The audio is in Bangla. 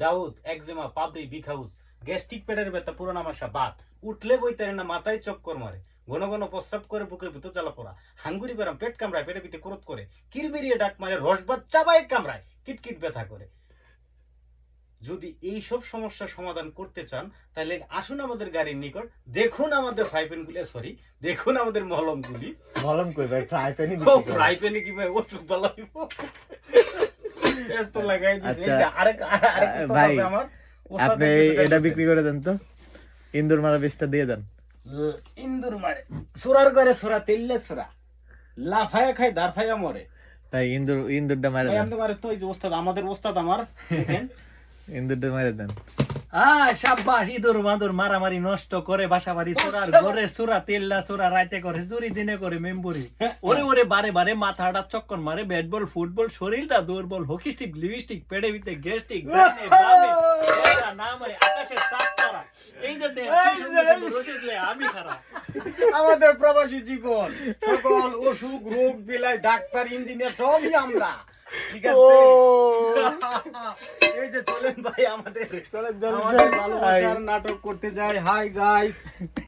দাউদ, একজেমা, পাবরি, বিখাউস, গ্যাস্ট্রিক, পেটের ব্যথা, পুরোনো আমাশা, বাত, উঠলে বইতারে না, মাথায় চক্কর মারে, ঘন ঘন প্রস্রাব করে, বুকের ভিতর জ্বালা পড়া, হাঙ্গুরি বেরাম, পেট কামড়ায়, পেটের ভিতরে ক্রোধ করে, কিরমিরিয়ে ডাক মারে, রসবাদ চাবায় কামড়ায়, কিটকিট ব্যথা করে। যদি এই সব সমস্যার সমাধান করতে চান তাহলে আসুন আমাদের গাড়ির নিকট, দেখুন আমাদের ফ্রাইপ্যানগুলি, সরি, দেখুন আমাদের মলমগুলি। মলম কই ভাই, ফ্রাই প্যানই ও ফ্রাইপ্যানে কি ভাই ওষুধ ভালো হইব? এত লাগাই দিছি। এই যে আরেক উস্তাদ ভাই, আছে আমার, উস্তাদ আপনি দেখতেছে, এটা বিক্রি করে দেন তো, ইন্দুর মারা বিষটা দিয়ে দেন। ইন্দুর মারে, সুরার করে সুরা, তেললে সুরা, লাফায়া খায় দারফায়া মরে। ভাই ইন্দুরটা মারে ভাই দেন, আমাদের মারে তো এই যে ওস্তাদ, আমাদের ওস্তাদ আমার, দেখেন ইন্দুরটা মারে দেন। শাবাশ, ইঁদুর বাঁদুর মারামারি নষ্ট করে বাসা বাড়ি চোরার ঘরে চোরা, তেল্লা চোরা, রাইতে করে চুরি, দিনে করে মেম্বুরি। ওরে ওরে বারে বারে মাথাটা চক্কর মারে, ব্যাট বল ফুটবল, শরীরটা দুর্বল, হকি স্টিক, লিপস্টিক, পেটে ভিতরে গ্যাস্ট্রিক, ডানে বামে এরা না মারে আকাশে সাত তারা। এই যে দেখ, রশিদ লে, আমি খারাপ। আমাদের প্রবাসী জীবন, সকল অসুখ রোগ বিলাই, ডাক্তার ইঞ্জিনিয়ার সবই আমরা, ঠিক আছে? এই যে চলেন ভাই আমাদের ভালোবাসার নাটক করতে যাই। Hi guys,